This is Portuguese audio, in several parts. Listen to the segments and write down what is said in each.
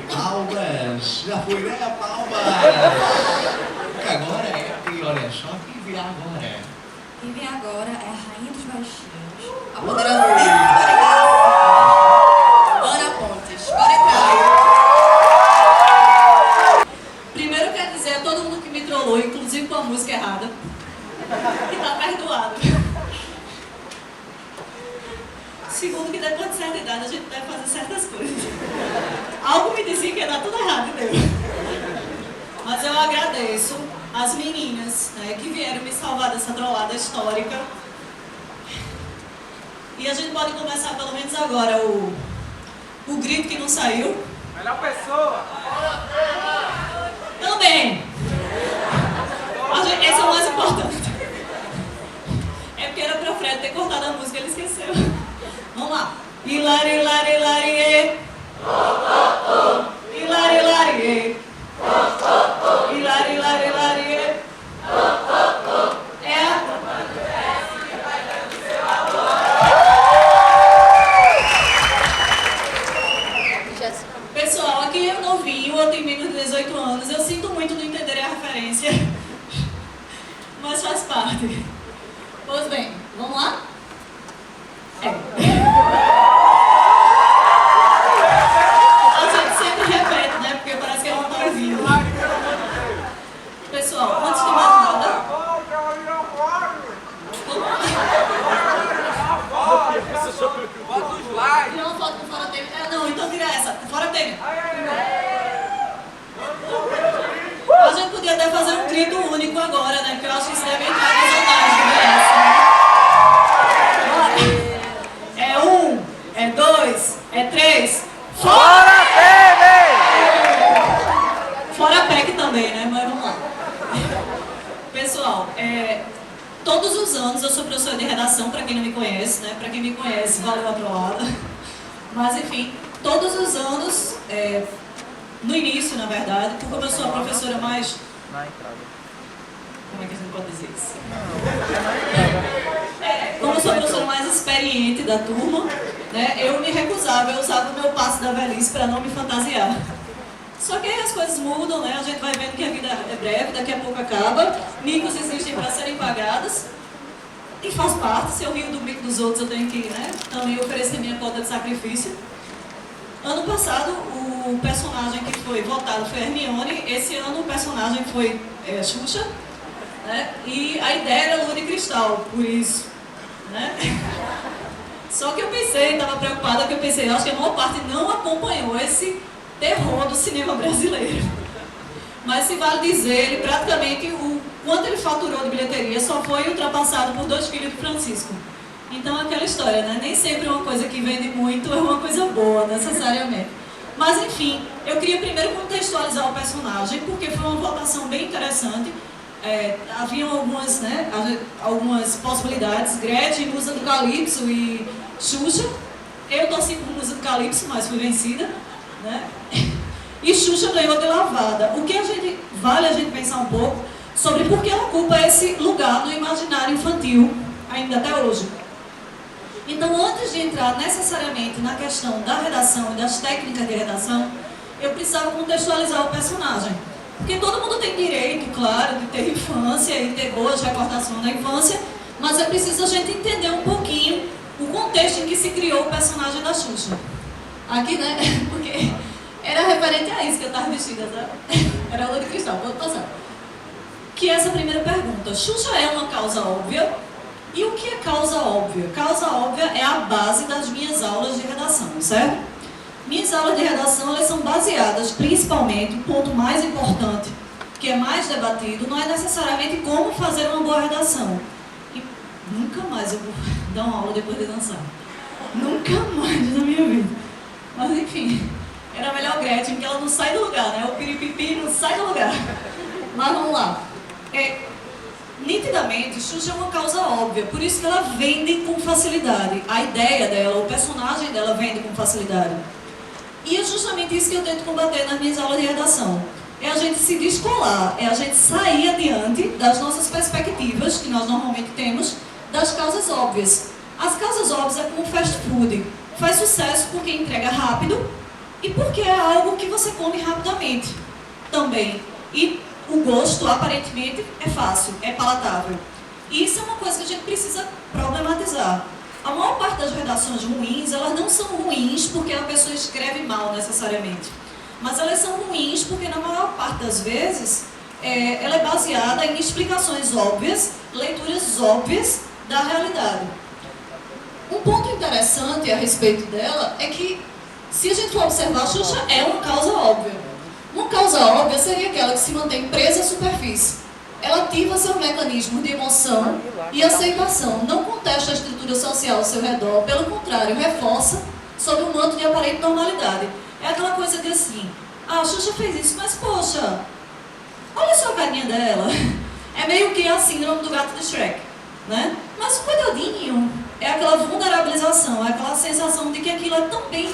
Palmas! Já foi, né? Palmas! Porque agora é, e olha só quem vem agora. Quem vem agora é a Rainha dos Baixinhos. A Ui! poderosíssima Ana Pontes. Bora entrar. Primeiro quero dizer a todo mundo que me trollou, inclusive com a música errada, que tá perdoado. Segundo, que depois de certa idade a gente deve fazer certas coisas. Algo me dizia que ia dar tudo errado, entendeu? Mas eu agradeço as meninas, né, que vieram me salvar dessa trollada histórica. E a gente pode começar pelo menos agora o grito que não saiu. Melhor pessoa! Também! Esse é o mais importante. É porque era pra Fred ter cortado a música, ele esqueceu. Vamos lá. Hilari, hilari, hilari, hilari, hilari, hilari, hilari, hilari. Pessoal, aqui é novinho, eu tenho menos de 18 anos, eu sinto muito não entender a referência, mas faz parte. Pois bem, vamos lá? A gente sempre repete, né? Porque parece que ela não tá ouvindo. Pessoal, antes de mais nada... Bota os likes! Tirar uma foto com fora dele. Não, então tira essa. Fora dele. A gente podia até fazer um grito único agora, né? Porque eu acho que isso deve entrar nas vantagens. É 1, é 2, é 3. Fora TV! Fora PEC também, né? Mas vamos lá. Pessoal, todos os anos eu sou professora de redação, para quem não me conhece, né? Para quem me conhece, valeu a trollada. Mas enfim, todos os anos, no início, na verdade, porque eu sou a professora mais... Como é que a gente pode dizer isso? Como eu sou a professora mais experiente da turma, né, eu me recusava, eu usava o meu passe da velhice para não me fantasiar. Só que aí as coisas mudam, né? A gente vai vendo que a vida é breve, daqui a pouco acaba, micos existem para serem pagadas, e faz parte, se eu rio do mico dos outros, eu tenho que, né, também oferecer minha cota de sacrifício. Ano passado, o personagem que foi votado foi Hermione, esse ano o personagem foi Xuxa, né? E a ideia era Lua de Cristal, por isso, né? Só que eu pensei, estava preocupada, que eu pensei, acho que a maior parte não acompanhou esse terror do cinema brasileiro. Mas se vale dizer, ele praticamente, quanto ele faturou de bilheteria só foi ultrapassado por 2 filhos de Francisco. Então é aquela história, né? Nem sempre uma coisa que vende muito é uma coisa boa, necessariamente. Mas enfim, eu queria primeiro contextualizar o personagem, porque foi uma votação bem interessante. Haviam algumas, né, algumas possibilidades, Gretchen, Musa do Calypso e Xuxa. Eu torci por Musa do Calypso, mas fui vencida, né? E Xuxa ganhou de lavada. O que vale a gente pensar um pouco sobre por que ela ocupa esse lugar no imaginário infantil, ainda até hoje. Então, antes de entrar necessariamente na questão da redação e das técnicas de redação, eu precisava contextualizar o personagem. Porque todo mundo tem direito, claro, de ter infância e ter boas recordações da infância, mas é preciso a gente entender um pouquinho o contexto em que se criou o personagem da Xuxa. Aqui, né? Porque era referente a isso que eu estava vestida, tá? Era Lua de Cristal, pode passar. Que é essa primeira pergunta. Xuxa é uma causa óbvia? E o que é causa óbvia? Causa óbvia é a base das minhas aulas de redação, certo? Minhas aulas de redação, elas são baseadas principalmente, o ponto mais importante, que é mais debatido, não é necessariamente como fazer uma boa redação. E nunca mais eu vou dar uma aula depois de dançar. Nunca mais na minha vida. Mas enfim, era melhor Gretchen, porque ela não sai do lugar, né? O piripipi não sai do lugar. Mas vamos lá. Nitidamente, Xuxa é uma causa óbvia, por isso que ela vende com facilidade. A ideia dela, o personagem dela vende com facilidade. E é justamente isso que eu tento combater nas minhas aulas de redação. é a gente se descolar, é a gente sair adiante das nossas perspectivas, que nós normalmente temos, das causas óbvias. As causas óbvias é como o fast food. Faz sucesso porque entrega rápido e porque é algo que você come rapidamente também. E o gosto, aparentemente, é fácil, é palatável. E isso é uma coisa que a gente precisa problematizar. A maior parte das redações ruins, elas não são ruins porque a pessoa escreve mal necessariamente. Mas elas são ruins porque, na maior parte das vezes, ela é baseada em explicações óbvias, leituras óbvias da realidade. Um ponto interessante a respeito dela é que, se a gente for observar, a Xuxa é uma causa óbvia. Uma causa óbvia seria aquela que se mantém presa à superfície. Ela ativa seu mecanismo de emoção e aceitação, não contesta a estrutura social ao seu redor, pelo contrário, reforça sob um manto de aparente normalidade. É aquela coisa de assim, a Xuxa fez isso, mas poxa, olha só a carinha dela. É meio que a síndrome do gato de Shrek, né? Mas coitadinho, é aquela vulnerabilização, é aquela sensação de que aquilo é tão bem,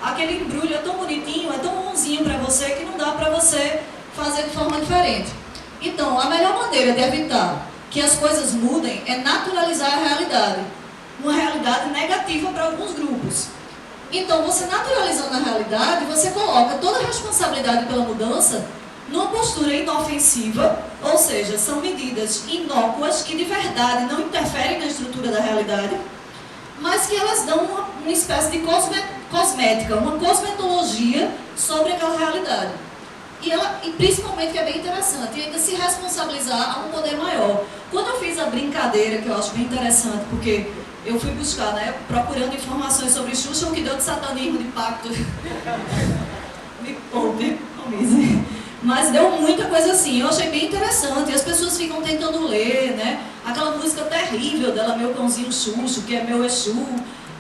aquele embrulho é tão bonitinho, é tão bonzinho para você que não dá para você fazer de forma diferente. Então, a melhor maneira de evitar que as coisas mudem é naturalizar a realidade. Uma realidade negativa para alguns grupos. Então, você naturalizando a realidade, você coloca toda a responsabilidade pela mudança numa postura inofensiva, ou seja, são medidas inócuas que de verdade não interferem na estrutura da realidade, mas que elas dão uma espécie de cosmética, uma cosmetologia sobre aquela realidade. E principalmente, que é bem interessante, ainda se responsabilizar a um poder maior. Quando eu fiz a brincadeira, que eu acho bem interessante, porque eu fui buscar, né, procurando informações sobre Xuxa, o que deu de satanismo, de pacto. Me poupe, mas deu muita coisa assim, eu achei bem interessante, e as pessoas ficam tentando ler, né, aquela música terrível dela, Meu Cãozinho Xuxo, que é Meu Exu,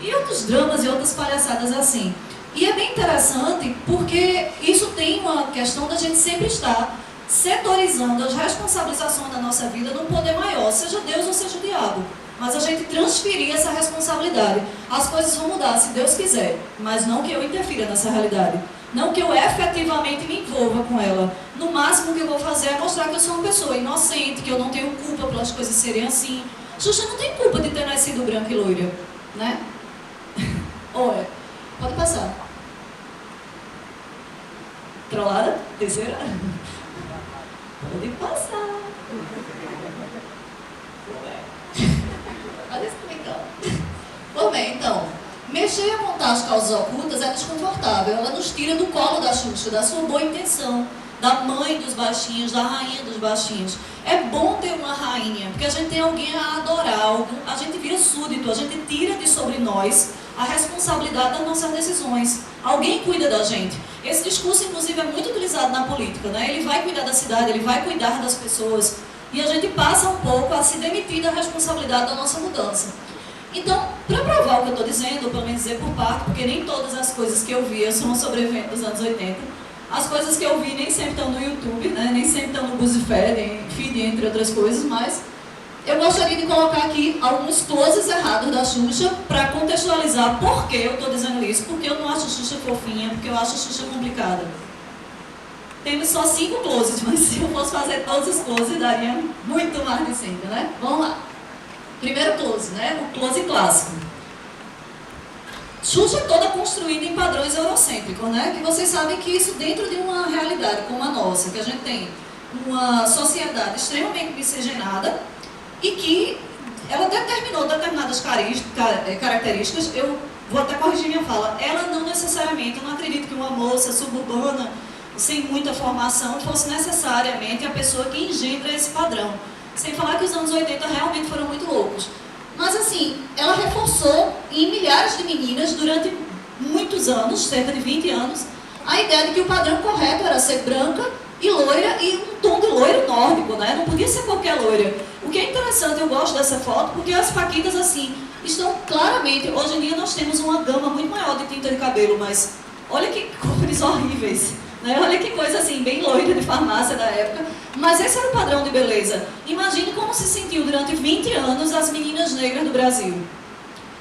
e outros dramas e outras palhaçadas assim. E é bem interessante porque isso tem uma questão da gente sempre estar setorizando as responsabilizações da nossa vida num poder maior, seja Deus ou seja o diabo. Mas a gente transferir essa responsabilidade. As coisas vão mudar, se Deus quiser, mas não que eu interfira nessa realidade. Não que eu efetivamente me envolva com ela. No máximo que eu vou fazer é mostrar que eu sou uma pessoa inocente, que eu não tenho culpa pelas coisas serem assim. Xuxa não tem culpa de ter nascido branca e loira, né? Olha, pode passar. Trollada? Terceira? Pode passar. Olha isso então. Bom, bem, então, mexer e apontar as causas ocultas é desconfortável. Ela nos tira do colo da Xuxa, da sua boa intenção, da mãe dos baixinhos, da rainha dos baixinhos. É bom ter uma rainha, porque a gente tem alguém a adorar, a gente vira súdito, a gente tira de sobre nós a responsabilidade das nossas decisões. Alguém cuida da gente. Esse discurso, inclusive, é muito utilizado na política, né? Ele vai cuidar da cidade, ele vai cuidar das pessoas. E a gente passa um pouco a se demitir da responsabilidade da nossa mudança. Então, para provar o que eu estou dizendo, ou pelo menos dizer por parte, porque nem todas as coisas que eu vi, eu sou um sobrevivente dos anos 80, as coisas que eu vi nem sempre estão no YouTube, né? Nem sempre estão no BuzzFeed, Feed, entre outras coisas, mas eu gostaria de colocar aqui alguns closes errados da Xuxa para contextualizar por que eu estou dizendo isso, porque eu não acho a Xuxa fofinha, porque eu acho a Xuxa complicada. Temos só 5 closes, mas se eu fosse fazer todos os closes, daria muito mais de 5, né? Vamos lá. Primeiro close, né? O close clássico. Xuxa é toda construída em padrões eurocêntricos, né? Que vocês sabem que isso dentro de uma realidade como a nossa, que a gente tem uma sociedade extremamente miscigenada e que ela determinou determinadas características. Eu vou até corrigir minha fala. Ela não necessariamente, eu não acredito que uma moça suburbana sem muita formação fosse necessariamente a pessoa que engendra esse padrão. Sem falar que os anos 80 realmente foram muito loucos. Mas assim, ela reforçou em milhares de meninas durante muitos anos, cerca de 20 anos, a ideia de que o padrão correto era ser branca e loira e um tom de loiro nórdico, né? Não podia ser qualquer loira. O que é interessante, eu gosto dessa foto, porque as paquitas assim, estão claramente, hoje em dia nós temos uma gama muito maior de tinta de cabelo, mas olha que cores horríveis. Né? Olha que coisa assim, bem loira de farmácia da época. Mas esse era o padrão de beleza. Imagine como se sentiu durante 20 anos as meninas negras do Brasil.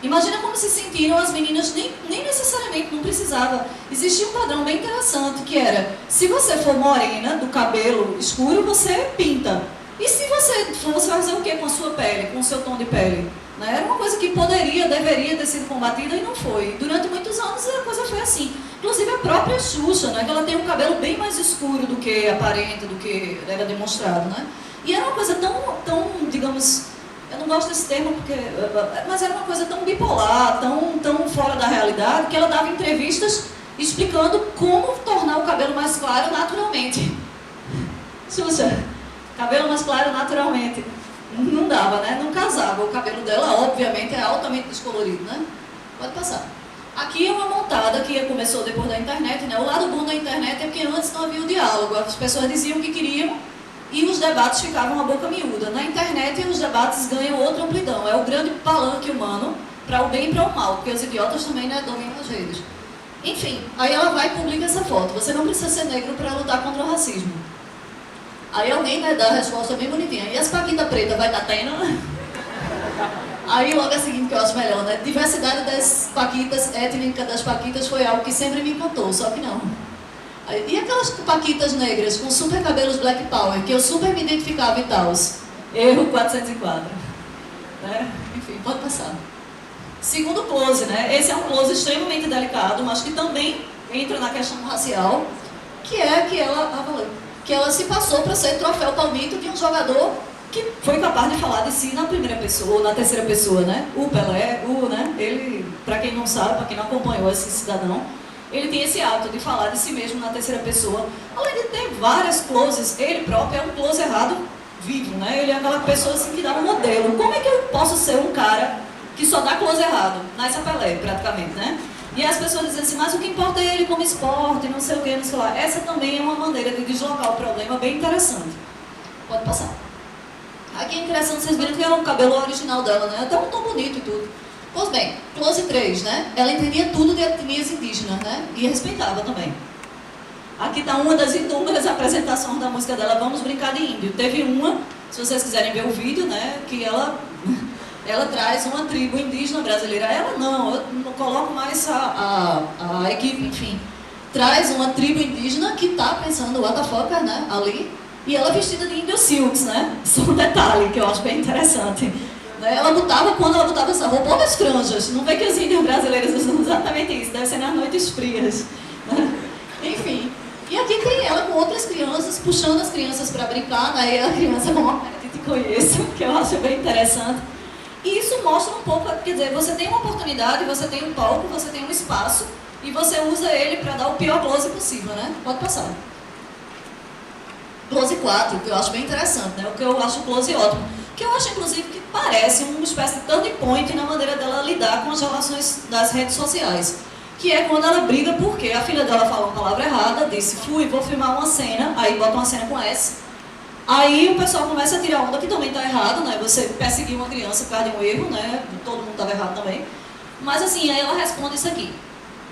Imagina como se sentiram as meninas, nem necessariamente, não precisava. Existia um padrão bem interessante, que era, se você for morena, do cabelo escuro, você pinta. E se você vai fazer o que com a sua pele, com o seu tom de pele? Né? Era uma coisa que poderia, deveria ter sido combatida e não foi. Durante muitos anos a coisa foi assim. Inclusive a própria Xuxa, né? Que ela tem um cabelo bem mais escuro do que aparente, do que era demonstrado. Né? E era uma coisa tão, digamos, eu não gosto desse termo, mas era uma coisa tão bipolar, tão fora da realidade, que ela dava entrevistas explicando como tornar o cabelo mais claro naturalmente. Xuxa, cabelo mais claro naturalmente. Não dava, né? Não casava. O cabelo dela, obviamente, é altamente descolorido, né? Pode passar. Aqui é uma montada que começou depois da internet, né? O lado bom da internet é que antes não havia o diálogo. As pessoas diziam o que queriam e os debates ficavam a boca miúda. Na internet, os debates ganham outra amplidão. É o grande palanque humano para o bem e para o mal, porque os idiotas também, né, dominam as redes. Enfim, aí ela vai e publica essa foto. Você não precisa ser negro para lutar contra o racismo. Aí alguém, né, dá a resposta bem bonitinha. E as paquitas pretas vai estar tendo? Aí logo a seguinte que eu acho melhor, né? Diversidade das paquitas, étnica das paquitas foi algo que sempre me encantou, só que não. E aquelas paquitas negras com super cabelos Black Power, que eu super me identificava e tal. Erro 404. Né? Enfim, pode passar. Segundo close, né? Esse é um close extremamente delicado, mas que também entra na questão racial, que é que ela se passou para ser troféu palmito de um jogador que foi capaz de falar de si na primeira pessoa, ou na terceira pessoa, né? O Pelé, né? Ele, para quem não sabe, para quem não acompanhou esse cidadão, ele tem esse hábito de falar de si mesmo na terceira pessoa, além de ter várias closes. Ele próprio é um close errado vivo, né? Ele é aquela pessoa assim que dá um modelo. Como é que eu posso ser um cara que só dá close errado? Nasce a Pelé, praticamente, né? E as pessoas dizem assim, mas o que importa é ele como esporte, não sei o que, não sei lá. Essa também é uma maneira de deslocar o problema bem interessante. Pode passar. Aqui é interessante, vocês viram que era o cabelo original dela, né? Até um tom bonito e tudo. Pois bem, close 3, né? Ela entendia tudo de etnias indígenas, né? E respeitava também. Aqui está uma das inúmeras apresentações da música dela, Vamos Brincar de Índio. Teve uma, se vocês quiserem ver o vídeo, né? Que ela traz uma tribo indígena brasileira. Ela não, eu não coloco mais a equipe, enfim. Traz uma tribo indígena que está pensando, what the fuck, né? Ali. E ela vestida de índio silks, né? Só um detalhe que eu acho bem interessante. Quando ela botava essa roupa, olha as franjas. Não vê que os índios brasileiros usam exatamente isso. Deve ser nas noites frias. Enfim. E aqui tem ela com outras crianças, puxando as crianças para brincar, né? E a criança com uma cara que te conheço, que eu acho bem interessante. E isso mostra um pouco, quer dizer, você tem uma oportunidade, você tem um palco, você tem um espaço, e você usa ele para dar o pior close possível, né? Pode passar. Close 4, que eu acho bem interessante, né? O que eu acho close ótimo. Que eu acho, inclusive, que parece uma espécie de turning point na maneira dela lidar com as relações das redes sociais. Que é quando ela briga porque a filha dela falou uma palavra errada, disse, vou filmar uma cena, aí bota uma cena com S. Aí o pessoal começa a tirar onda, que também está errado, né? Você perseguir uma criança por causa de um erro, né? Todo mundo estava errado também. Mas assim, aí ela responde isso aqui.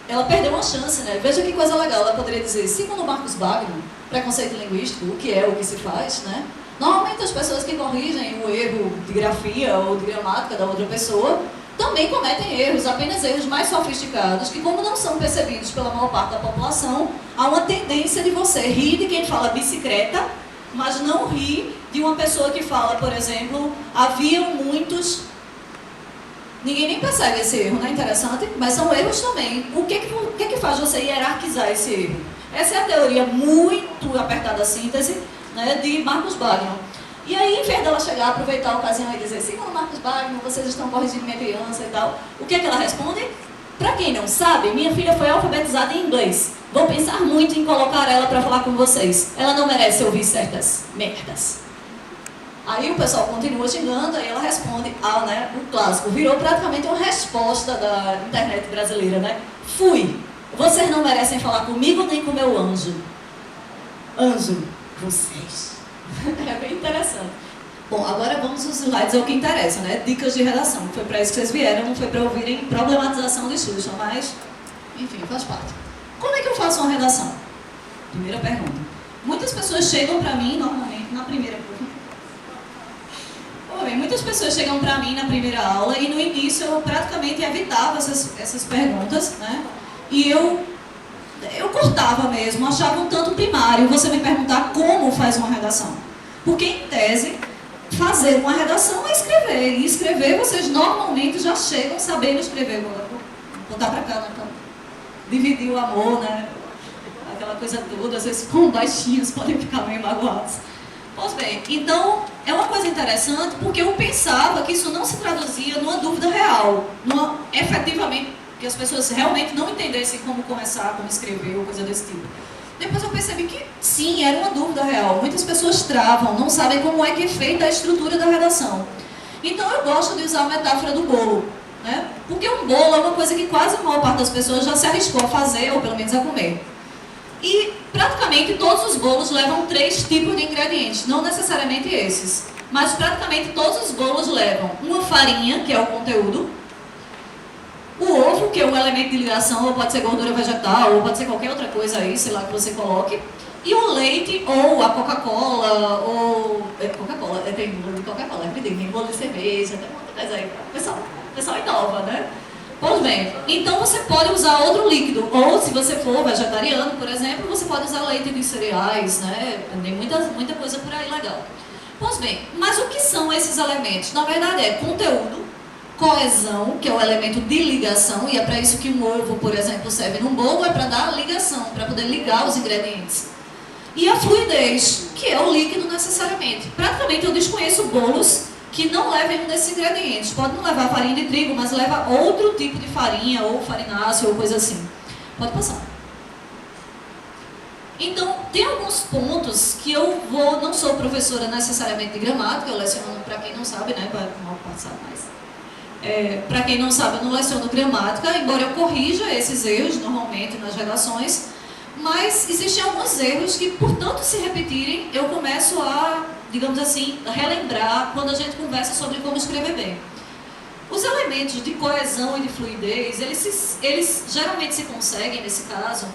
Ela perdeu uma chance, né? Veja que coisa legal, ela poderia dizer, segundo Marcos Wagner, preconceito linguístico, o que é o que se faz, né? Normalmente as pessoas que corrigem o erro de grafia ou de gramática da outra pessoa também cometem erros, apenas erros mais sofisticados, que como não são percebidos pela maior parte da população, há uma tendência de você rir de quem fala bicicleta, mas não rir de uma pessoa que fala, por exemplo, haviam muitos... Ninguém nem percebe esse erro, não é interessante? Mas são erros também. O que faz você hierarquizar esse erro? Essa é a teoria muito apertada síntese, né, de Marcos Wagner. E aí, em vez dela chegar, aproveitar a ocasião e dizer, segundo Marcos Wagner, vocês estão corrigindo minha criança e tal, o que ela responde? Para quem não sabe, minha filha foi alfabetizada em inglês. Vou pensar muito em colocar ela para falar com vocês. Ela não merece ouvir certas merdas. Aí o pessoal continua xingando, aí ela responde, né, o clássico, virou praticamente uma resposta da internet brasileira, né? Vocês não merecem falar comigo nem com meu anjo. Anjo, vocês. É bem interessante. Bom, agora vamos aos slides, é o que interessa, né? Dicas de redação. Foi para isso que vocês vieram, não foi para ouvirem problematização de Xuxa, mas, enfim, faz parte. Como é que eu faço uma redação? Primeira pergunta. Muitas pessoas chegam para mim, normalmente, na primeira pergunta. bem, muitas pessoas chegam para mim na primeira aula e no início eu praticamente evitava essas perguntas, né? E eu cortava mesmo, achava um tanto primário você me perguntar como faz uma redação. Porque, em tese, fazer uma redação é escrever. E escrever, vocês normalmente já chegam sabendo escrever. Vou botar para cá, na cama. Dividir o amor, né? Aquela coisa toda, às vezes com baixinhos podem ficar meio magoados. Pois bem, então é uma coisa interessante porque eu pensava que isso não se traduzia numa dúvida real, efetivamente, que as pessoas realmente não entendessem como começar, como escrever ou coisa desse tipo. Depois eu percebi que sim, era uma dúvida real. Muitas pessoas travam, não sabem como é que é feita a estrutura da redação. Então eu gosto de usar a metáfora do bolo, né? Porque um bolo é uma coisa que quase a maior parte das pessoas já se arriscou a fazer, ou pelo menos a comer. E praticamente todos os bolos levam 3 tipos de ingredientes, não necessariamente esses, mas praticamente todos os bolos levam uma farinha, que é o conteúdo, o ovo, que é um elemento de ligação, ou pode ser gordura vegetal, ou pode ser qualquer outra coisa aí, sei lá, que você coloque, e o leite, ou a Coca-Cola, ou... Coca-Cola, tem bolo de Coca-Cola, tem bolo de cerveja, tem muita coisa aí, o pessoal inova, né? Pois bem, então você pode usar outro líquido, ou se você for vegetariano, por exemplo, você pode usar leite de cereais, né? Tem muita coisa por aí legal. Pois bem, mas o que são esses elementos? Na verdade é conteúdo, coesão, que é o elemento de ligação, e é para isso que um ovo, por exemplo, serve num bolo, é para dar ligação, para poder ligar os ingredientes. E a fluidez, que é o líquido necessariamente. Praticamente eu desconheço bolos que não levem um desses ingredientes. Pode não levar farinha de trigo, mas leva outro tipo de farinha, ou farináceo, ou coisa assim. Pode passar. Então, tem alguns pontos que eu não sou professora necessariamente de gramática, eu leciono, para quem não sabe, né, para não passar mais. Para quem não sabe, eu não leciono gramática, embora eu corrija esses erros, normalmente, nas redações, mas existem alguns erros que, por tanto se repetirem, eu começo a, digamos assim, relembrar quando a gente conversa sobre como escrever bem. Os elementos de coesão e de fluidez, eles geralmente se conseguem, nesse caso,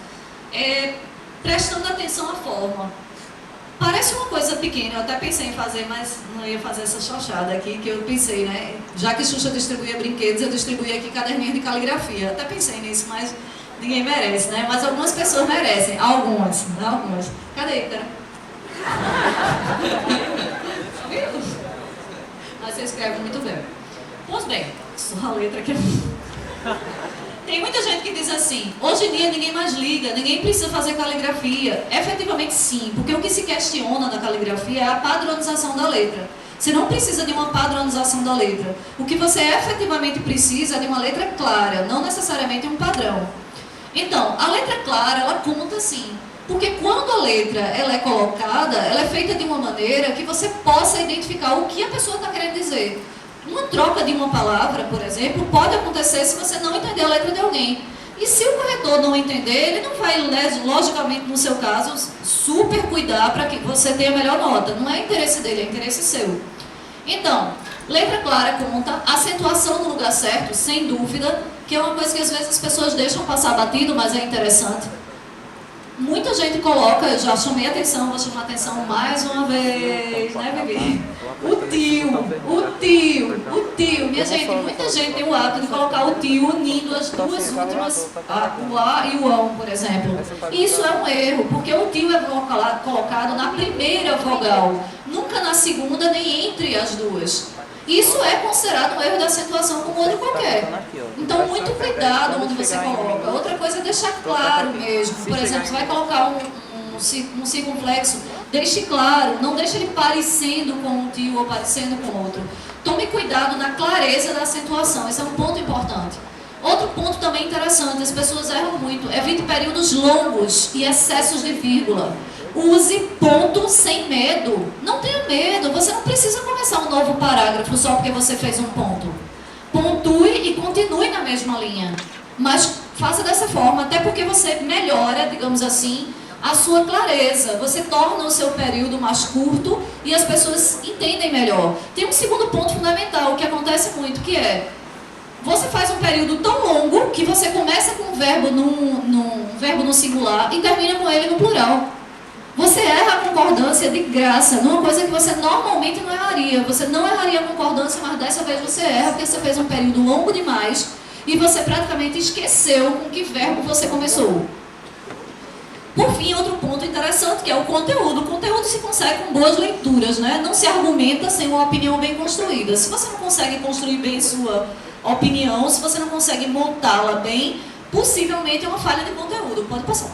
prestando atenção à forma. Parece uma coisa pequena, eu até pensei em fazer, mas não ia fazer essa chochada aqui, que eu pensei, né? Já que Xuxa distribuía brinquedos, eu distribuí aqui caderninhos de caligrafia. Até pensei nisso, mas ninguém merece, né? Mas algumas pessoas merecem, algumas. Cadê, cara? Mas você escreve muito bem. Pois bem, só a letra aqui. Tem muita gente que diz assim, hoje em dia ninguém mais liga, ninguém precisa fazer caligrafia. Efetivamente sim, porque o que se questiona na caligrafia é a padronização da letra. Você não precisa de uma padronização da letra. O que você efetivamente precisa é de uma letra clara, não necessariamente um padrão. Então, a letra clara, ela conta sim. Porque quando a letra ela é colocada, ela é feita de uma maneira que você possa identificar o que a pessoa está querendo dizer. Uma troca de uma palavra, por exemplo, pode acontecer se você não entender a letra de alguém. E se o corretor não entender, ele não vai, logicamente, no seu caso, super cuidar para que você tenha a melhor nota. Não é interesse dele, é interesse seu. Então, letra clara conta, acentuação no lugar certo, sem dúvida, que é uma coisa que às vezes as pessoas deixam passar batido, mas é interessante. Muita gente coloca, eu já chamei a atenção, vou chamar a atenção mais uma vez, né, bebê? O tio. Minha gente, muita gente tem o hábito de colocar o tio unindo as duas últimas, o A e o ão, por exemplo. Isso é um erro, porque o tio é colocado na primeira vogal, nunca na segunda nem entre as duas. Isso é considerado um erro de acentuação como outro qualquer. Então, muito cuidado onde você coloca. Outra coisa é deixar claro mesmo. Por exemplo, você vai colocar um circunflexo, deixe claro, não deixe ele parecendo com um tio ou parecendo com outro. Tome cuidado na clareza da acentuação, esse é um ponto importante. Outro ponto também interessante, as pessoas erram muito, evite períodos longos e excessos de vírgula. Use ponto sem medo. Não tenha medo, você não precisa começar um novo parágrafo só porque você fez um ponto. Pontue e continue na mesma linha. Mas faça dessa forma, até porque você melhora, digamos assim, a sua clareza. Você torna o seu período mais curto e as pessoas entendem melhor. Tem um segundo ponto fundamental, que acontece muito, que é... Você faz um período tão longo que você começa com um verbo no singular e termina com ele no plural. Você erra a concordância de graça, numa coisa que você normalmente não erraria. Você não erraria a concordância, mas dessa vez você erra porque você fez um período longo demais e você praticamente esqueceu com que verbo você começou. Por fim, outro ponto interessante que é o conteúdo. O conteúdo se consegue com boas leituras, né? Não se argumenta sem uma opinião bem construída. Se você não consegue construir bem sua opinião, se você não consegue montá-la bem, possivelmente é uma falha de conteúdo. Pode passar.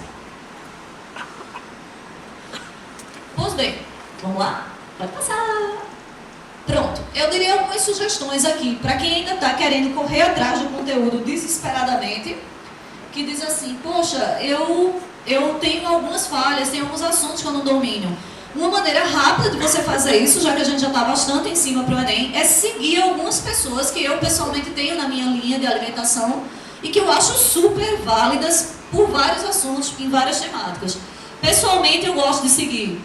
Pois bem, vamos lá? Pode passar. Pronto, eu diria algumas sugestões aqui, para quem ainda está querendo correr atrás do conteúdo desesperadamente, que diz assim, poxa, eu tenho algumas falhas, tenho alguns assuntos que eu não domino. Uma maneira rápida de você fazer isso, já que a gente já está bastante em cima para o Enem, é seguir algumas pessoas que eu pessoalmente tenho na minha linha de alimentação e que eu acho super válidas por vários assuntos, em várias temáticas. Pessoalmente, eu gosto de seguir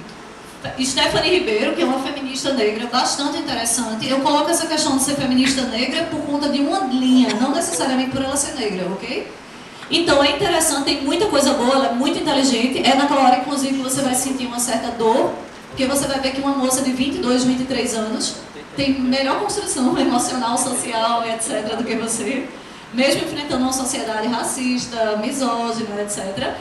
Stephanie Ribeiro, que é uma feminista negra bastante interessante. Eu coloco essa questão de ser feminista negra por conta de uma linha, não necessariamente por ela ser negra, ok? Então é interessante, tem muita coisa boa, ela é muito inteligente. É naquela hora, inclusive, que você vai sentir uma certa dor, porque você vai ver que uma moça de 22, 23 anos tem melhor construção emocional, social, etc., do que você, mesmo enfrentando uma sociedade racista, misógina, etc.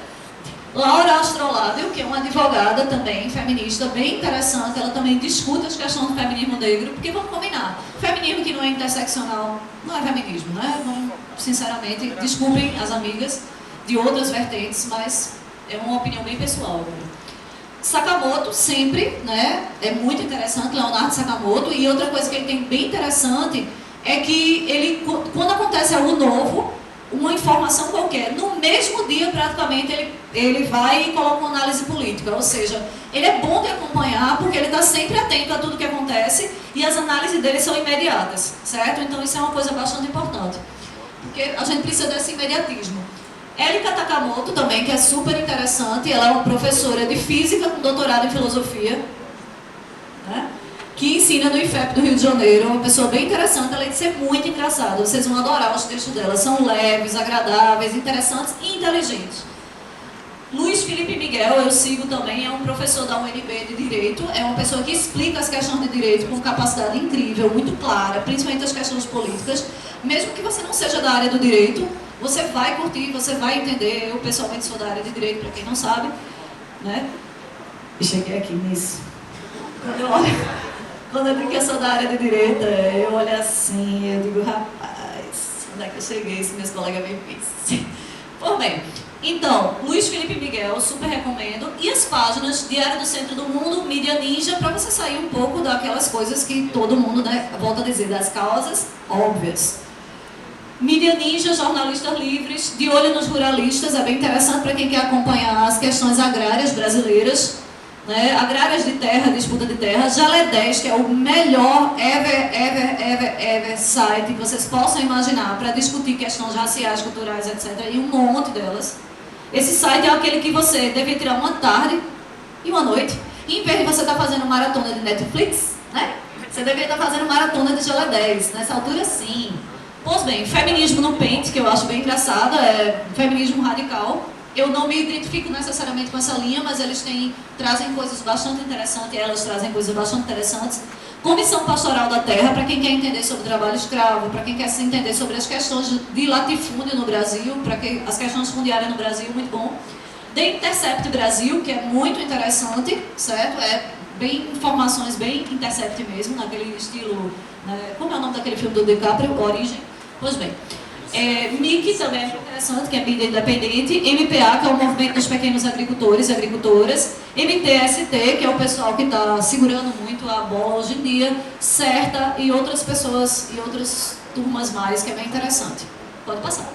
Laura Astrolábio, que é uma advogada também, feminista, bem interessante, ela também discute as questões do feminismo negro, porque vamos combinar, feminismo que não é interseccional não é feminismo, né? Não, sinceramente, desculpem as amigas de outras vertentes, mas é uma opinião bem pessoal. Sakamoto, sempre, né? É muito interessante, Leonardo Sakamoto, e outra coisa que ele tem bem interessante é que ele, quando acontece algo novo, uma informação qualquer, no mesmo dia praticamente ele vai e coloca uma análise política, ou seja, ele é bom de acompanhar porque ele está sempre atento a tudo que acontece e as análises dele são imediatas, certo? Então isso é uma coisa bastante importante, porque a gente precisa desse imediatismo. Erika Takamoto também, que é super interessante, ela é uma professora de física com doutorado em filosofia, né? Que ensina no IFEP do Rio de Janeiro, uma pessoa bem interessante, além de ser muito engraçada. Vocês vão adorar os textos dela, são leves, agradáveis, interessantes e inteligentes. Luiz Felipe Miguel, eu sigo também, é um professor da UNB de Direito, é uma pessoa que explica as questões de direito com capacidade incrível, muito clara, principalmente as questões políticas. Mesmo que você não seja da área do direito, você vai curtir, você vai entender. Eu pessoalmente sou da área de direito, para quem não sabe, né? E cheguei aqui nisso. Quando eu digo que eu sou da área de direito, eu olho assim, eu digo, rapaz, onde é que eu cheguei, se meus colegas me vissem? Por bem, então, Luiz Felipe Miguel, super recomendo. E as páginas Diário do Centro do Mundo, Mídia Ninja, para você sair um pouco daquelas coisas que todo mundo, né, volta a dizer, das causas óbvias. Mídia Ninja, jornalistas livres, de olho nos ruralistas, é bem interessante para quem quer acompanhar as questões agrárias brasileiras, né? Agrárias de terra, disputa de terra. Jalé 10, que é o melhor ever site que vocês possam imaginar para discutir questões raciais, culturais, etc. E um monte delas. Esse site é aquele que você deve tirar uma tarde e uma noite, e em vez de você estar fazendo maratona de Netflix, né? Você deveria estar fazendo maratona de Jalé 10, nessa altura sim. Pois bem, feminismo no Paint, que eu acho bem engraçado, é feminismo radical. Eu não me identifico necessariamente com essa linha, mas eles trazem coisas bastante interessantes, elas trazem coisas bastante interessantes. Comissão Pastoral da Terra, para quem quer entender sobre trabalho escravo, para quem quer se entender sobre as questões de latifúndio no Brasil, para as questões fundiárias no Brasil, muito bom. The Intercept Brasil, que é muito interessante, certo? É bem informações, bem Intercept mesmo, naquele estilo, né? Como é o nome daquele filme do DiCaprio? Origem. Pois bem. MIC também é interessante, que é mídia independente. MPA, que é o Movimento dos Pequenos Agricultores e Agricultoras. MTST, que é o pessoal que está segurando muito a bola hoje em dia. Certa e outras pessoas e outras turmas mais, que é bem interessante. Pode passar.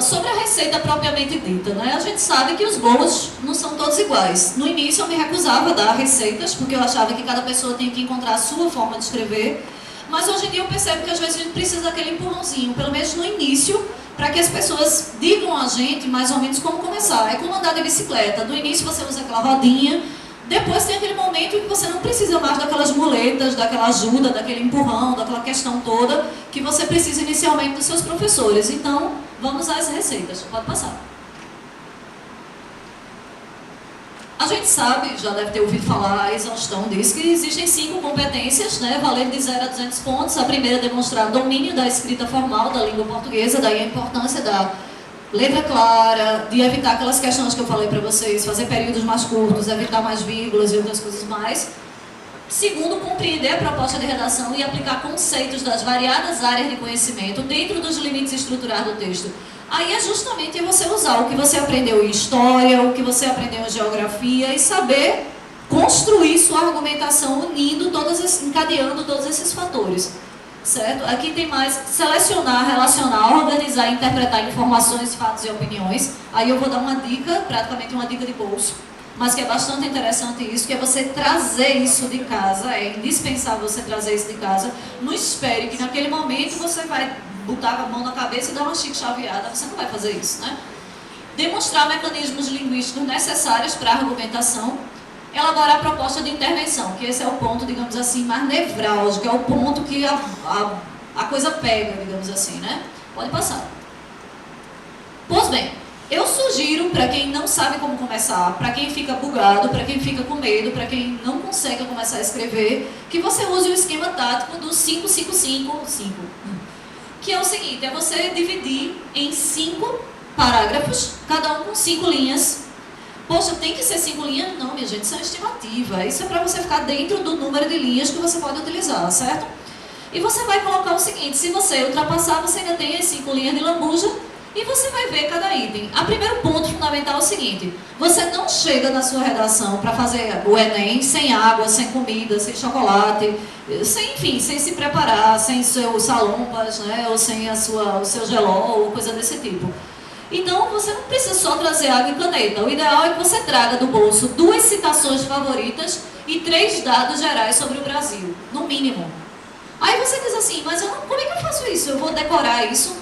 Sobre a receita propriamente dita, né? A gente sabe que os bolos não são todos iguais. No início eu me recusava a dar receitas, porque eu achava que cada pessoa tinha que encontrar a sua forma de escrever. Mas hoje em dia eu percebo que às vezes a gente precisa daquele empurrãozinho, pelo menos no início, para que as pessoas digam a gente mais ou menos como começar. É como andar de bicicleta. No início você usa aquela rodinha, depois tem aquele momento em que você não precisa mais daquelas muletas, daquela ajuda, daquele empurrão, daquela questão toda que você precisa inicialmente dos seus professores. Então, vamos às receitas. Pode passar. A gente sabe, já deve ter ouvido falar a exaustão disso, que existem 5 competências, né, valendo de 0 a 200 pontos. A primeira é demonstrar domínio da escrita formal da língua portuguesa, daí a importância da letra clara, de evitar aquelas questões que eu falei para vocês, fazer períodos mais curtos, evitar mais vírgulas e outras coisas mais. Segundo, compreender a proposta de redação e aplicar conceitos das variadas áreas de conhecimento dentro dos limites estruturais do texto. Aí é justamente você usar o que você aprendeu em história, o que você aprendeu em geografia e saber construir sua argumentação unindo encadeando todos esses fatores. Certo? Aqui tem mais selecionar, relacionar, organizar e interpretar informações, fatos e opiniões. Aí eu vou dar uma dica, praticamente uma dica de bolso, mas que é bastante interessante isso, que é você trazer isso de casa, é indispensável você trazer isso de casa. Não espere que naquele momento você vai botar a mão na cabeça e dar uma chique chaveada, você não vai fazer isso, né? Demonstrar mecanismos linguísticos necessários para a argumentação. Elaborar a proposta de intervenção, que esse é o ponto, digamos assim, mais nevrálgico, é o ponto que a coisa pega, digamos assim, né? Pode passar. Pois bem, eu sugiro para quem não sabe como começar, para quem fica bugado, para quem fica com medo, para quem não consegue começar a escrever, que você use o esquema tático do 5-5-5-5. Que é o seguinte, é você dividir em 5 parágrafos, cada um com 5 linhas. Poxa, tem que ser 5 linhas? Não, minha gente, isso é uma estimativa. Isso é para você ficar dentro do número de linhas que você pode utilizar, certo? E você vai colocar o seguinte, se você ultrapassar, você ainda tem as 5 linhas de lambuja e você vai ver cada item. O primeiro ponto fundamental é o seguinte, você não chega na sua redação para fazer o Enem sem água, sem comida, sem chocolate, enfim, sem se preparar, sem seus salompas, né, ou sem o seu geló, ou coisa desse tipo. Então, você não precisa só trazer água e caneta. O ideal é que você traga do bolso 2 citações favoritas e 3 dados gerais sobre o Brasil, no mínimo. Aí você diz assim, mas como é que eu faço isso? Eu vou decorar isso?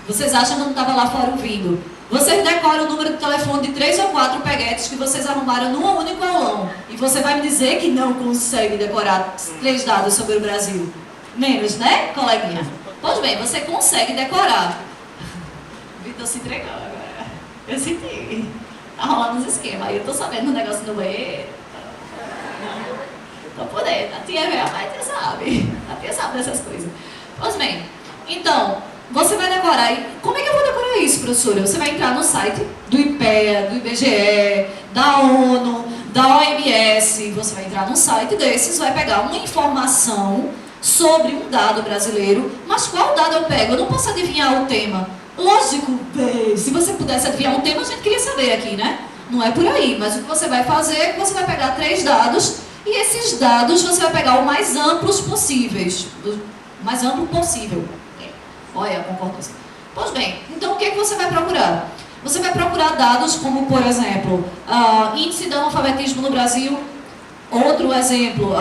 Vocês acham que eu não estava lá fora ouvindo? Vocês decoram o número de telefone de 3 ou 4 peguetes que vocês arrumaram num único aulão. E você vai me dizer que não consegue decorar 3 dados sobre o Brasil. Menos, né, coleguinha? Pois bem, você consegue decorar. Vitor se entregou agora. Eu senti. Tá rolando uns esquemas. Aí eu tô sabendo do negócio do banheiro. Tô podendo. A tia velha, mas a tia sabe. A tia sabe dessas coisas. Pois bem, então, você vai decorar. E como é que eu vou decorar isso, professora? Você vai entrar no site do IPEA, do IBGE, da ONU, da OMS. Você vai entrar num site desses, vai pegar uma informação sobre um dado brasileiro. Mas qual dado eu pego? Eu não posso adivinhar o tema. Lógico, se você pudesse adivinhar um tema, a gente queria saber aqui, né? Não é por aí, mas o que você vai fazer é que você vai pegar 3 dados e esses dados você vai pegar o mais amplos possíveis. O mais amplo possível. Olha a concordância. Pois bem, então o que é que você vai procurar? Você vai procurar dados como, por exemplo, índice de analfabetismo no Brasil. Outro exemplo,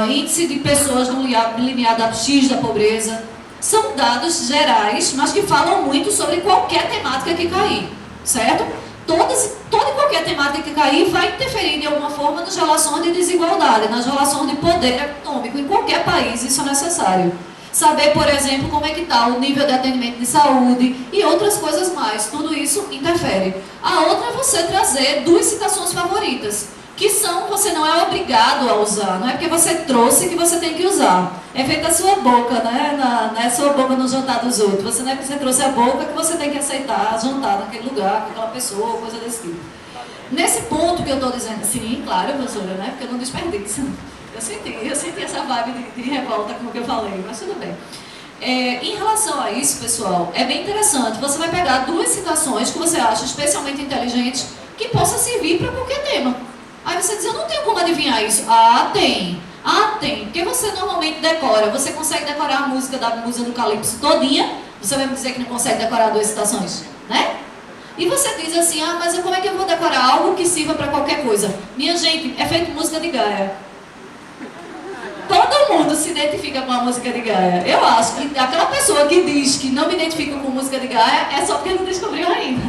índice de pessoas no limiar da X da pobreza. São dados gerais, mas que falam muito sobre qualquer temática que cair, certo? Toda e qualquer temática que cair vai interferir de alguma forma nas relações de desigualdade, nas relações de poder econômico. Em qualquer país isso é necessário. Saber, por exemplo, como é que está o nível de atendimento de saúde e outras coisas mais. Tudo isso interfere. A outra é você trazer 2 citações favoritas, que você não é obrigado a usar, não é porque você trouxe que você tem que usar. É feita a sua boca, né? Não é sua boca no jantar dos outros. Você não é porque você trouxe a boca que você tem que aceitar jantar naquele lugar, com aquela pessoa, coisa desse tipo. Nesse ponto que eu estou dizendo, sim, claro, professora, né? Porque eu não desperdiço. Eu senti essa vibe de revolta com o que eu falei, mas tudo bem. Em relação a isso, pessoal, é bem interessante. Você vai pegar 2 citações que você acha especialmente inteligentes que possa servir para qualquer tema. Aí você diz, eu não tenho como adivinhar isso. Tem. Porque você normalmente decora. Você consegue decorar a música da Musa do Calypso todinha. Você vai me dizer que não consegue decorar 2 citações, né? E você diz assim, mas como é que eu vou decorar algo que sirva para qualquer coisa? Minha gente, é feito música de Gaia. Todo mundo se identifica com a música de Gaia. Eu acho que aquela pessoa que diz que não me identifica com música de Gaia é só porque não descobriu ainda.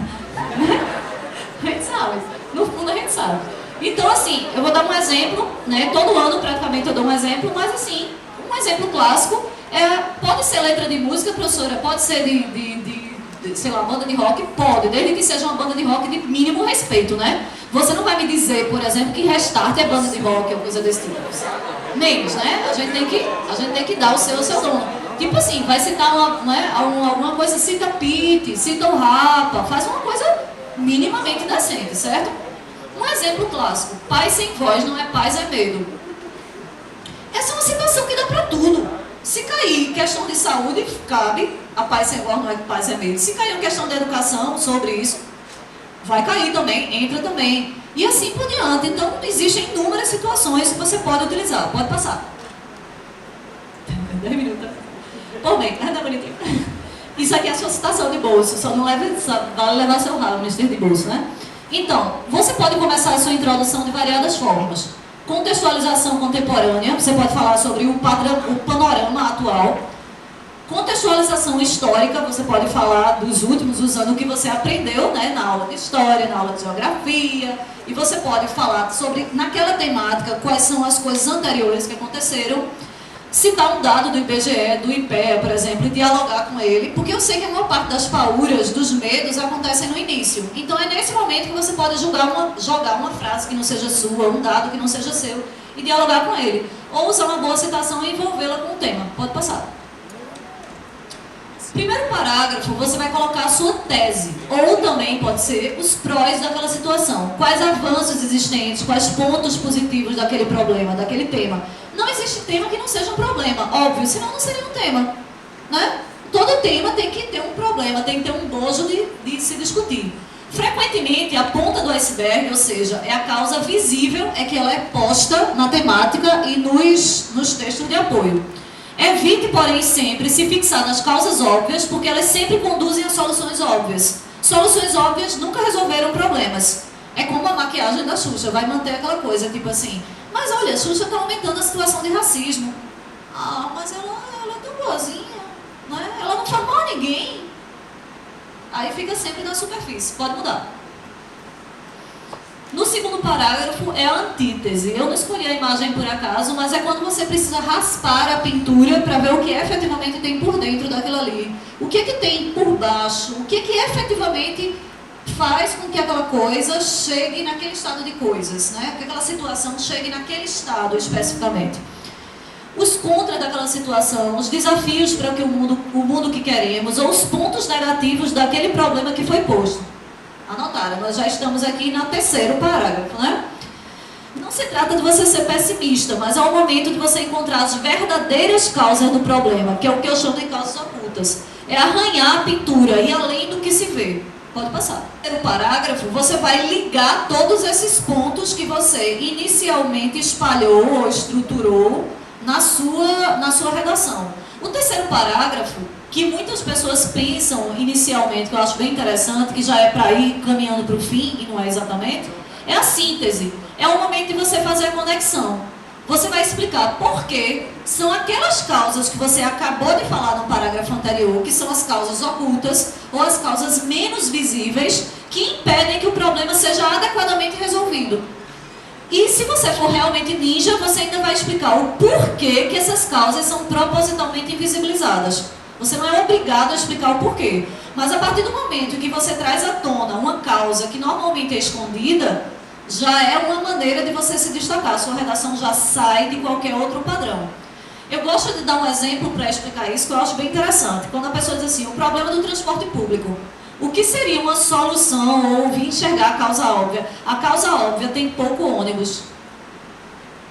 A gente sabe. No fundo a gente sabe. Então, assim, eu vou dar um exemplo, né? Todo ano praticamente eu dou um exemplo, mas assim, um exemplo clássico pode ser letra de música, professora, pode ser de sei lá, banda de rock, pode, desde que seja uma banda de rock de mínimo respeito, né? Você não vai me dizer, por exemplo, que Restart é banda de rock ou coisa desse tipo. Menos, né? A gente tem que dar o seu dono. Tipo assim, vai citar alguma coisa, cita Pete, cita o Rapa, faz uma coisa minimamente decente, certo? Um exemplo clássico, paz sem voz não é paz, é medo. Essa é uma situação que dá pra tudo. Se cair questão de saúde, cabe, a paz sem voz não é paz, é medo. Se cair uma questão de educação sobre isso, vai cair também, entra também. E assim por diante. Então, existem inúmeras situações que você pode utilizar. Pode passar. 10 minutos. Pô, bem, tá bonitinho. Isso aqui é a sua citação de bolso. Só não vale levar seu rabo no esteiro de bolso, né? Então, você pode começar a sua introdução de variadas formas. Contextualização contemporânea. Você pode falar sobre o panorama atual. Contextualização histórica, você pode falar dos últimos, usando o que você aprendeu, né, na aula de história, na aula de geografia, e você pode falar sobre, naquela temática, quais são as coisas anteriores que aconteceram, citar um dado do IBGE, do IPEA, por exemplo, e dialogar com ele, porque eu sei que a maior parte das paúras, dos medos, acontecem no início. Então é nesse momento que você pode jogar uma frase que não seja sua, um dado que não seja seu, e dialogar com ele. Ou usar uma boa citação e envolvê-la com o tema. Pode passar. Primeiro parágrafo, você vai colocar a sua tese, ou também pode ser os prós daquela situação. Quais avanços existentes, quais pontos positivos daquele problema, daquele tema. Não existe tema que não seja um problema, óbvio, senão não seria um tema, né? Todo tema tem que ter um problema, tem que ter um bojo de se discutir. Frequentemente, a ponta do iceberg, ou seja, é a causa visível, é que ela é posta na temática e nos textos de apoio. Evite, porém, sempre se fixar nas causas óbvias, porque elas sempre conduzem a soluções óbvias. Soluções óbvias nunca resolveram problemas. É como a maquiagem da Xuxa, vai manter aquela coisa, tipo assim, mas olha, a Xuxa está aumentando a situação de racismo. Ah, mas ela é tão boazinha, né? Ela não faz mal a ninguém. Aí fica sempre na superfície, pode mudar. No segundo parágrafo é a antítese. Eu não escolhi a imagem por acaso, mas é quando você precisa raspar a pintura para ver o que efetivamente tem por dentro daquilo ali. O que é que tem por baixo? O que é que efetivamente faz com que aquela coisa chegue naquele estado de coisas, né? Que aquela situação chegue naquele estado especificamente. Os contras daquela situação, os desafios para que o mundo que queremos, ou os pontos negativos daquele problema que foi posto. Anotaram, nós já estamos aqui no terceiro parágrafo, né? Não se trata de você ser pessimista, mas é o momento de você encontrar as verdadeiras causas do problema, que é o que eu chamo de causas ocultas. É arranhar a pintura e além do que se vê. Pode passar. No parágrafo, você vai ligar todos esses pontos que você inicialmente espalhou ou estruturou na sua redação. O terceiro parágrafo, que muitas pessoas pensam inicialmente, que eu acho bem interessante, que já é para ir caminhando para o fim, e não é exatamente, é a síntese. É o momento de você fazer a conexão. Você vai explicar por que são aquelas causas que você acabou de falar no parágrafo anterior, que são as causas ocultas, ou as causas menos visíveis, que impedem que o problema seja adequadamente resolvido. E se você for realmente ninja, você ainda vai explicar o porquê que essas causas são propositalmente invisibilizadas. Você não é obrigado a explicar o porquê. Mas a partir do momento que você traz à tona uma causa que normalmente é escondida, já é uma maneira de você se destacar. A sua redação já sai de qualquer outro padrão. Eu gosto de dar um exemplo para explicar isso, que eu acho bem interessante. Quando a pessoa diz assim, o problema do transporte público. O que seria uma solução ou vir enxergar a causa óbvia? A causa óbvia tem pouco ônibus.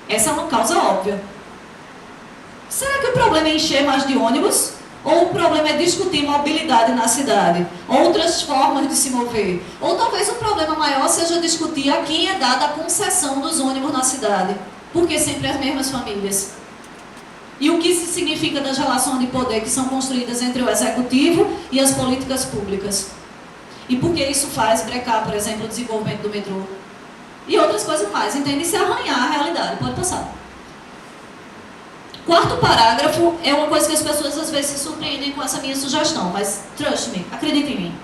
Essa é uma causa óbvia. Será que o problema é encher mais de ônibus? Ou o problema é discutir mobilidade na cidade? Outras formas de se mover? Ou talvez o problema maior seja discutir a quem é dada a concessão dos ônibus na cidade? Porque sempre as mesmas famílias. E o que isso significa das relações de poder que são construídas entre o executivo e as políticas públicas? E por que isso faz brecar, por exemplo, o desenvolvimento do metrô? E outras coisas mais. Entende? Se arranhar a realidade. Pode passar. Quarto parágrafo é uma coisa que as pessoas às vezes se surpreendem com essa minha sugestão, mas trust me, acredite em mim.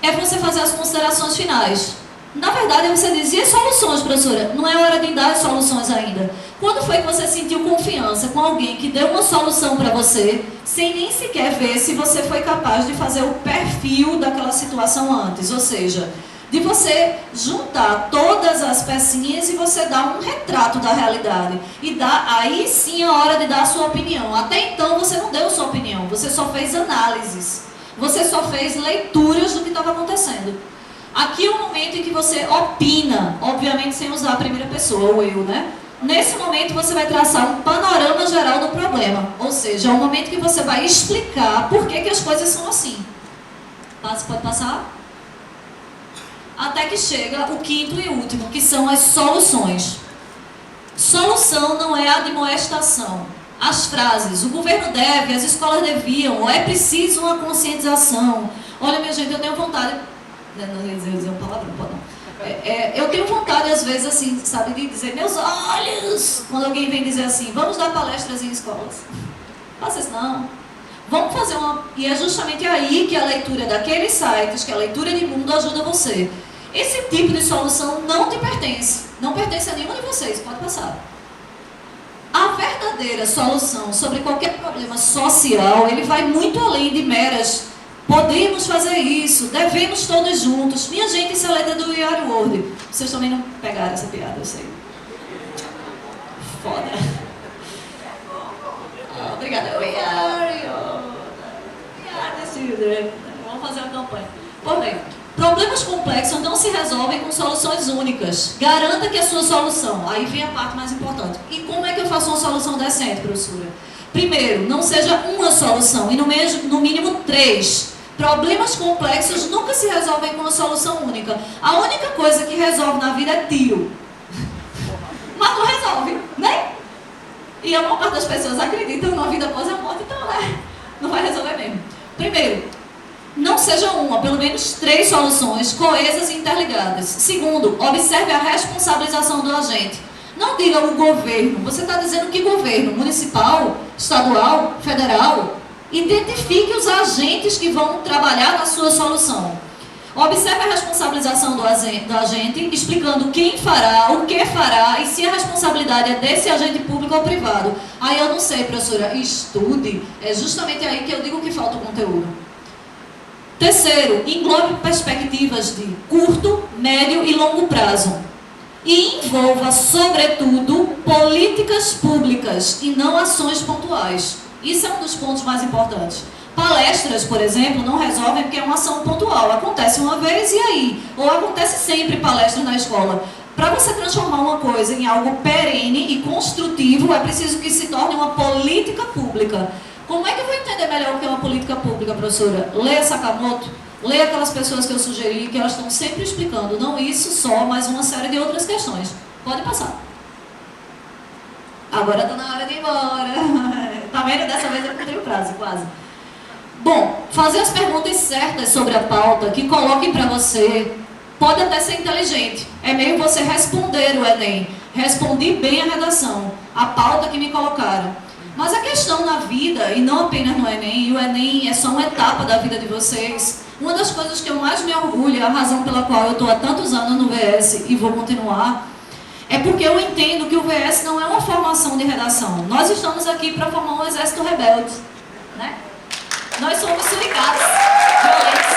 É você fazer as considerações finais. Na verdade, você dizia soluções, professora. Não é hora de dar soluções ainda. Quando foi que você sentiu confiança com alguém que deu uma solução para você, sem nem sequer ver se você foi capaz de fazer o perfil daquela situação antes? Ou seja, de você juntar todas as pecinhas e você dar um retrato da realidade. E aí sim é a hora de dar a sua opinião. Até então você não deu sua opinião, você só fez análises. Você só fez leituras do que estava acontecendo. Aqui é o momento em que você opina, obviamente sem usar a primeira pessoa, ou eu, né? Nesse momento você vai traçar um panorama geral do problema. Ou seja, é o momento que você vai explicar por que as coisas são assim. Pode passar? Até que chega o quinto e último, que são as soluções. Solução não é admoestação. As frases, o governo deve, as escolas deviam, ou é preciso uma conscientização. Olha, minha gente, eu tenho vontade... Não ia dizer uma palavra, não pode não. Eu tenho vontade, às vezes, assim, sabe, de dizer, meus olhos, quando alguém vem dizer assim, vamos dar palestras em escolas. Faça isso, não. Vamos fazer uma... E é justamente aí que a leitura daqueles sites, que a leitura de mundo ajuda você. Esse tipo de solução não te pertence. Não pertence a nenhum de vocês, pode passar. A verdadeira solução sobre qualquer problema social, ele vai muito além de meras podemos fazer isso, devemos todos juntos. Minha gente, isso é a letra do We Are World. Vocês também não pegaram essa piada, eu sei. Foda. Obrigada. We are the children. Vamos fazer uma campanha. Por bem, problemas complexos não se resolvem com soluções únicas. Garanta que a sua solução, aí vem a parte mais importante. E como é que eu faço uma solução decente, professora? Primeiro, não seja uma solução, e no mínimo 3. Problemas complexos nunca se resolvem com uma solução única. A única coisa que resolve na vida é tiro. Mas não resolve, né? E a maior parte das pessoas acreditam na vida após a morte, então, né? Não vai resolver mesmo. Primeiro, não seja uma, pelo menos 3 soluções coesas e interligadas. Segundo, observe a responsabilização do agente. Não diga o governo. Você está dizendo que governo? Municipal, estadual, federal? Identifique os agentes que vão trabalhar na sua solução. Observe a responsabilização do agente, explicando quem fará, o que fará e se a responsabilidade é desse agente público ou privado. Aí eu não sei, professora, estude. É justamente aí que eu digo que falta o conteúdo. Terceiro, englobe perspectivas de curto, médio e longo prazo. E envolva, sobretudo, políticas públicas e não ações pontuais. Isso é um dos pontos mais importantes. Palestras, por exemplo, não resolvem porque é uma ação pontual. Acontece uma vez e aí? Ou acontece sempre palestra na escola. Para você transformar uma coisa em algo perene e construtivo, é preciso que se torne uma política pública. Como é que eu vou entender melhor o que é uma política pública, professora? Leia Sakamoto, leia aquelas pessoas que eu sugeri, que elas estão sempre explicando, não isso só, mas uma série de outras questões. Pode passar. Agora está na hora de ir embora. Tá vendo? Dessa vez eu cumpri o prazo, quase. Bom, fazer as perguntas certas sobre a pauta, que coloquem para você, pode até ser inteligente. É meio você responder o Enem. Respondi bem a redação, a pauta que me colocaram. Mas a questão na vida, e não apenas no Enem, e o Enem é só uma etapa da vida de vocês, uma das coisas que eu mais me orgulho, a razão pela qual eu estou há tantos anos no VS e vou continuar, é porque eu entendo que o VS não é uma formação de redação. Nós estamos aqui para formar um exército rebelde, né? Nós somos suricatos, violentos.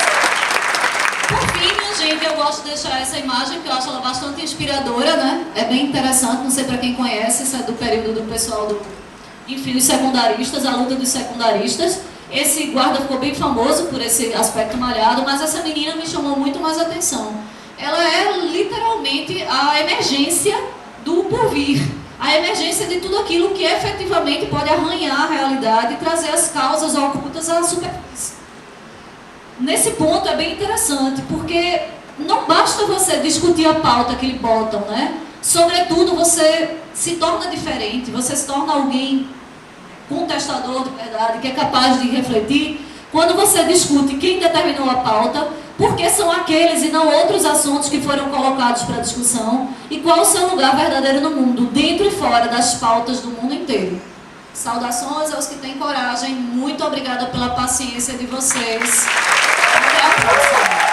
Por fim, minha gente, eu gosto de deixar essa imagem, que eu acho ela bastante inspiradora, né? É bem interessante, não sei para quem conhece, isso é do período do pessoal enfim, dos secundaristas, a luta dos secundaristas. Esse guarda ficou bem famoso por esse aspecto malhado, mas essa menina me chamou muito mais atenção. Ela é literalmente a emergência do porvir, a emergência de tudo aquilo que efetivamente pode arranhar a realidade e trazer as causas ocultas à superfície. Nesse ponto é bem interessante, porque não basta você discutir a pauta que lhe botam, né? Sobretudo você se torna diferente, você se torna alguém contestador de verdade, que é capaz de refletir, quando você discute quem determinou a pauta, porque são aqueles e não outros assuntos que foram colocados para discussão, e qual o seu lugar verdadeiro no mundo, dentro e fora das pautas do mundo inteiro. Saudações aos que têm coragem, muito obrigada pela paciência de vocês. Até a próxima.